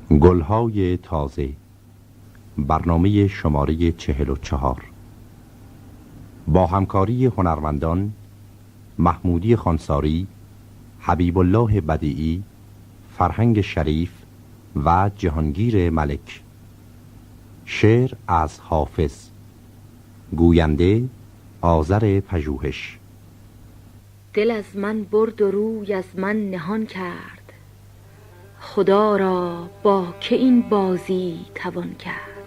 گلهای تازه، برنامه شماره 44 با همکاری هنرمندان محمودی خانساری، حبیب الله بدیعی، فرهنگ شریف و جهانگیر ملک. شعر از حافظ. گوینده آذر پژوهش. دل از من برد و روی از من نهان کرد، خدا را با که این بازی توان کرد.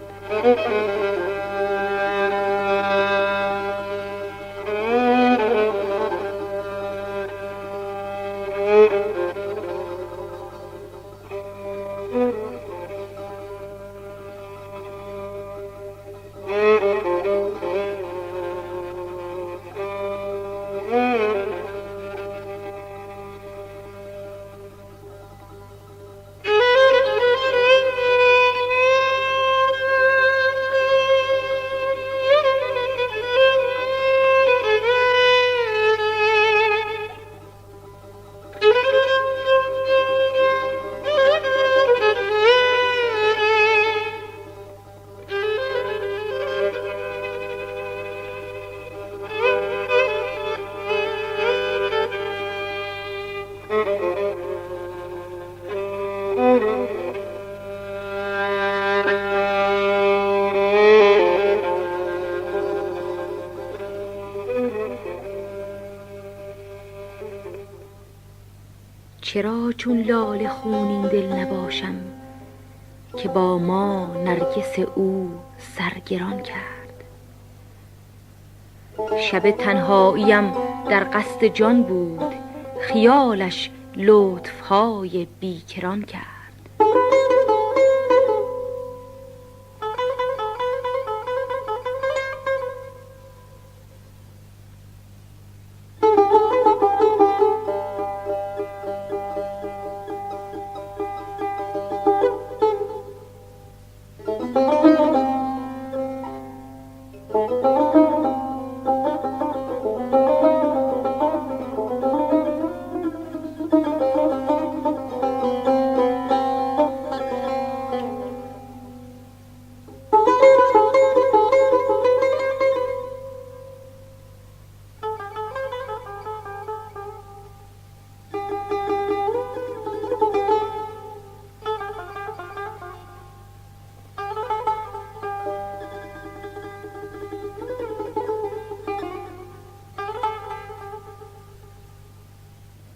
چرا چون لاله خونین دل نباشم، که با ما نرگس او سرگران کرد. شب تنهاییم در قصد جان بود، خیالش لطفهای بیکران کرد.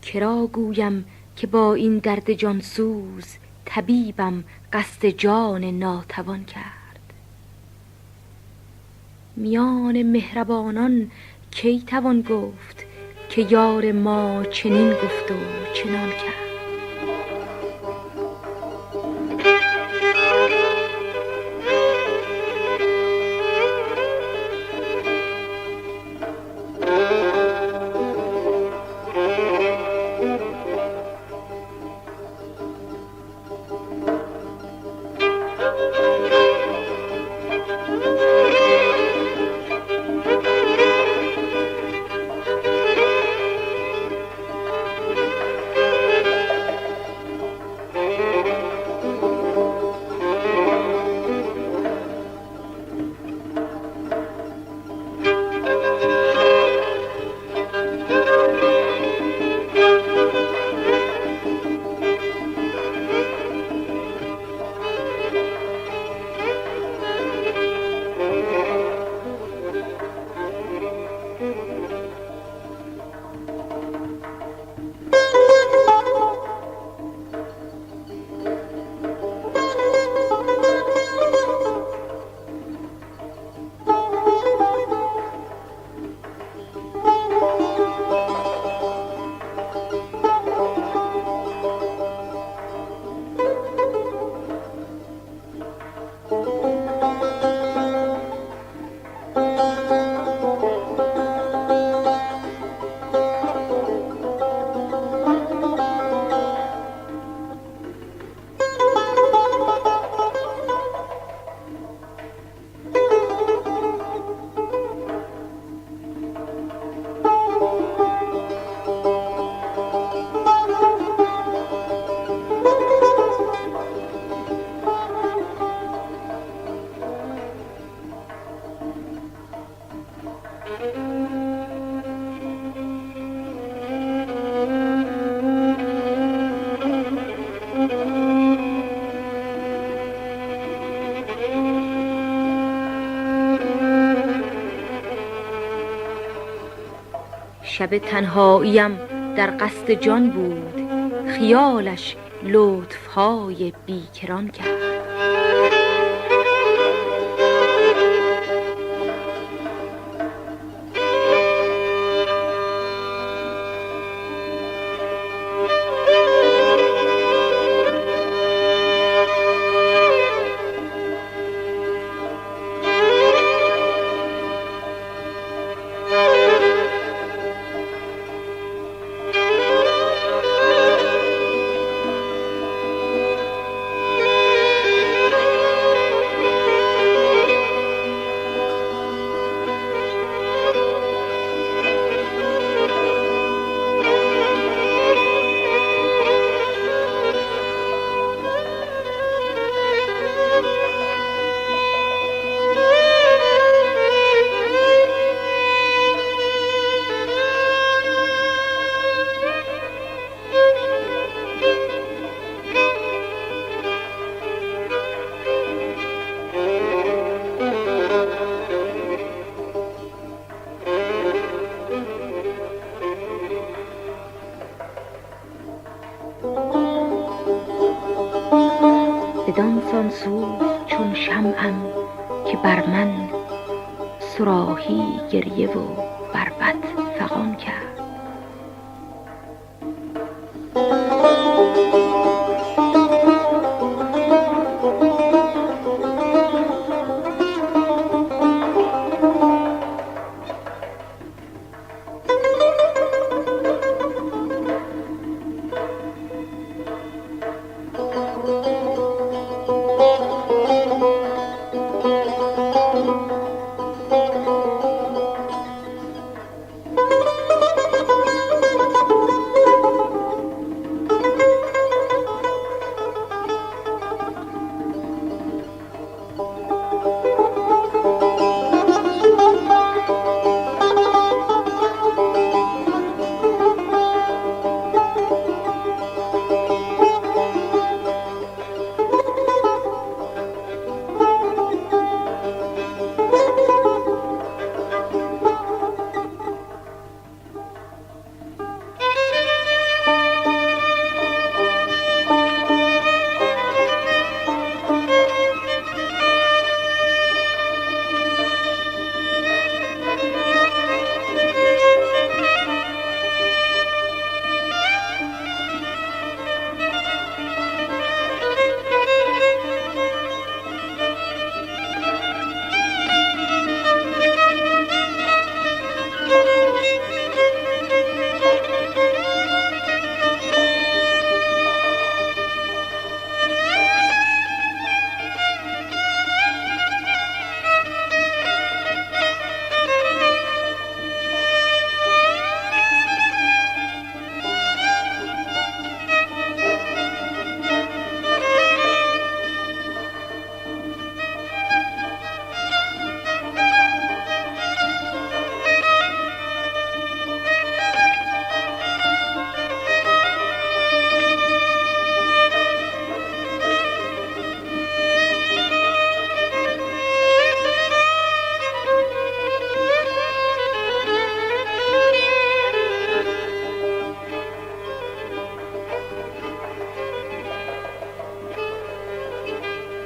کرا گویم که با این درد جانسوز، طبیبم قصد جان ناتوان کرد. میان مهربانان کی توان گفت، که یار ما چنین گفت و چنان کرد. شب تنهاییم در قصد جان بود، خیالش لطفهای بیکران کرد. بدان سان سوخت چون شمعم که بر من صراحی گریه و بربط فغان کرد.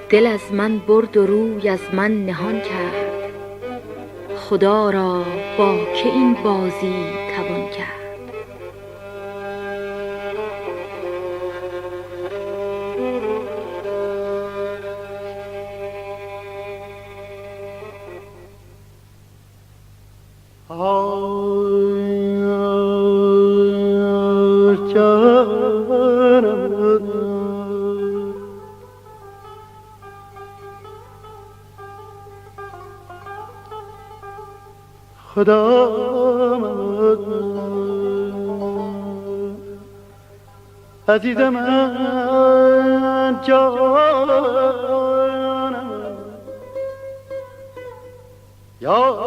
دل از من برد و روی از من نهان کرد، خدا را با که این بازی توان کرد. خدا عزیز من جانم یا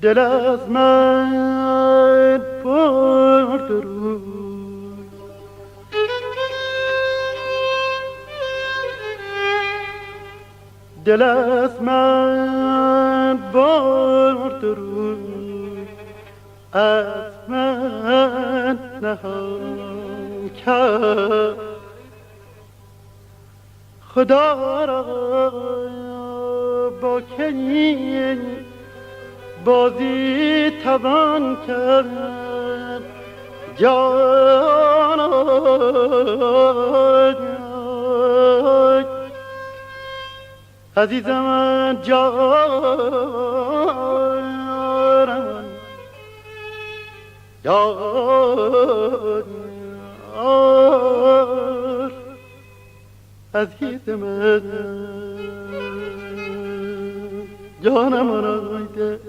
دل از من برد رو دل از من برد رو از من نهان کرد خدا را با که بازی توان کرد جان عزیزم جانم یار عزیزم جانم رایده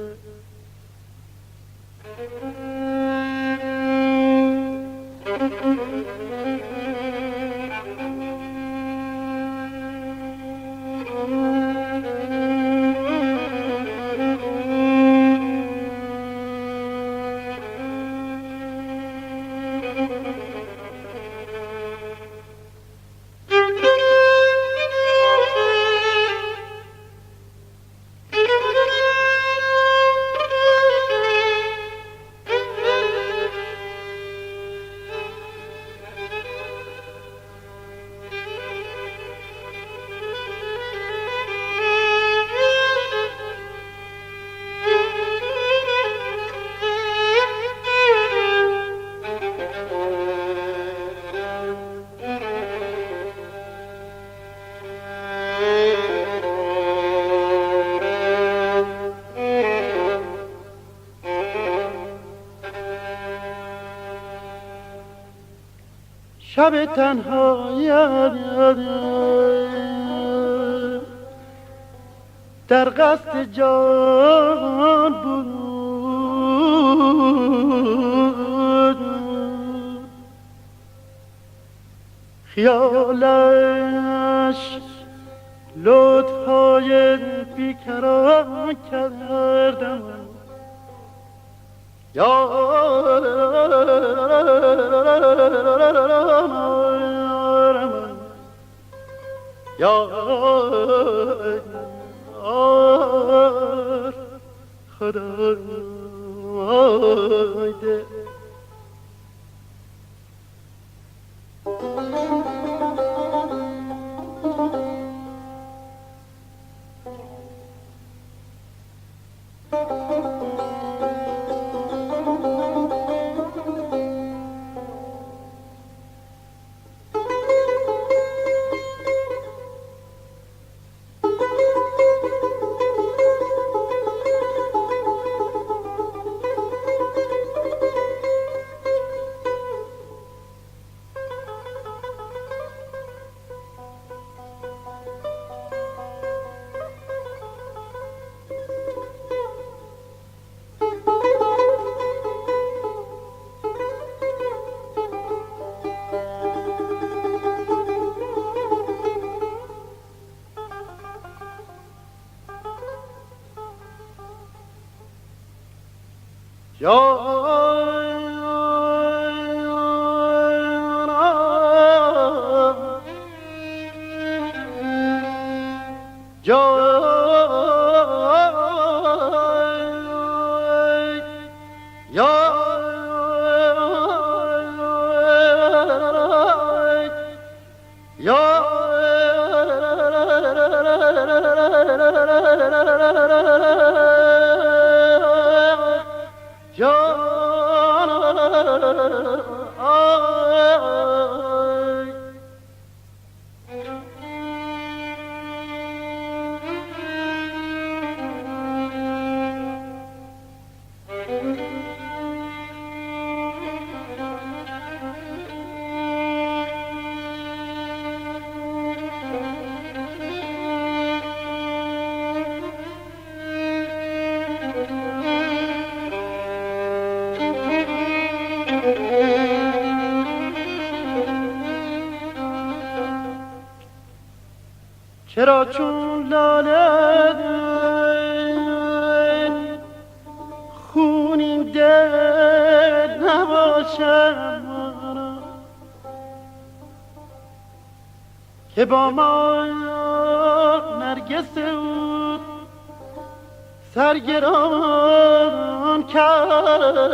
شب تنهایی در قصد جان بود خیالش لطفهای بیکران کردم خدا چرا چون لاله خونین دل نباشم که با ما نرگس او سرگران کرد.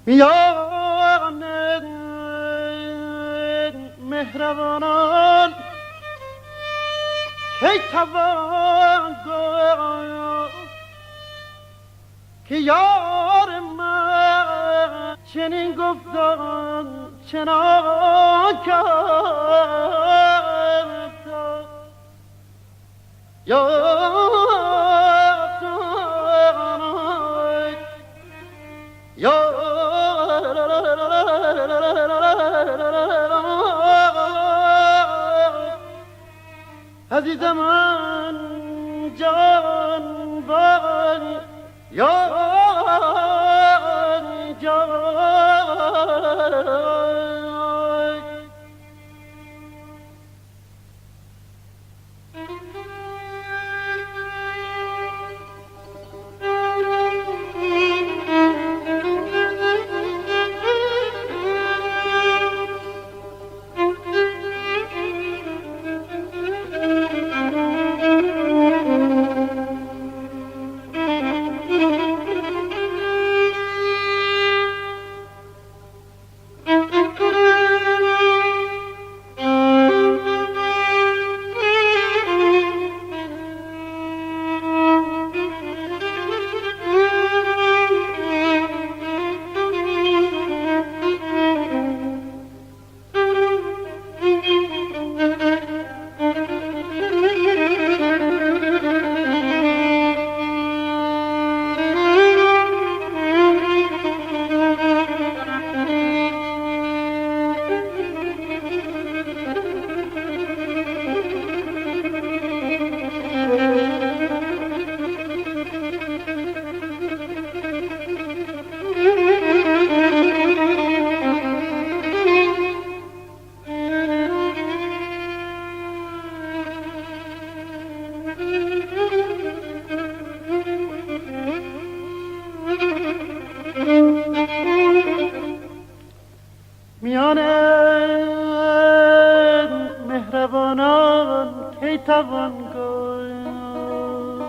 میان مهربانان کی توان گفت که یار من چنین گفتن چنان کرد عزیز من جان بانی یا جان میان مهربانان کی توان گفت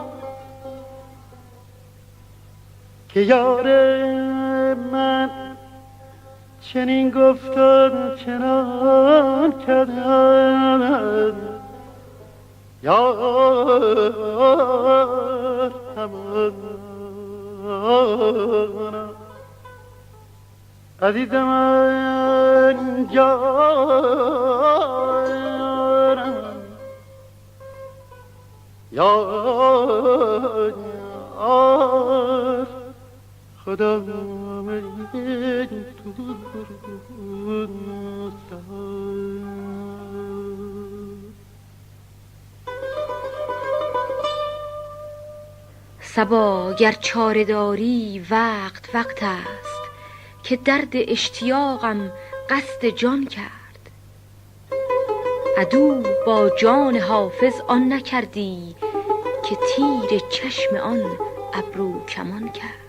که یار من چنین گفتن چنان کردن یار تمنا عزیز من جانم یار خدا من تو صبا گر چاره داری وقت است که درد اشتیاقم قصد جان کرد. عدو با جان حافظ آن نکردی که تیر چشم آن ابرو کمان کرد.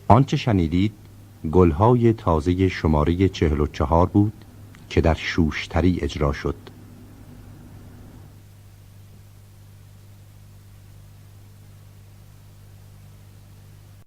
آنچه شنیدید گلهای تازه شماره 44 بود که در شوشتری اجرا شد.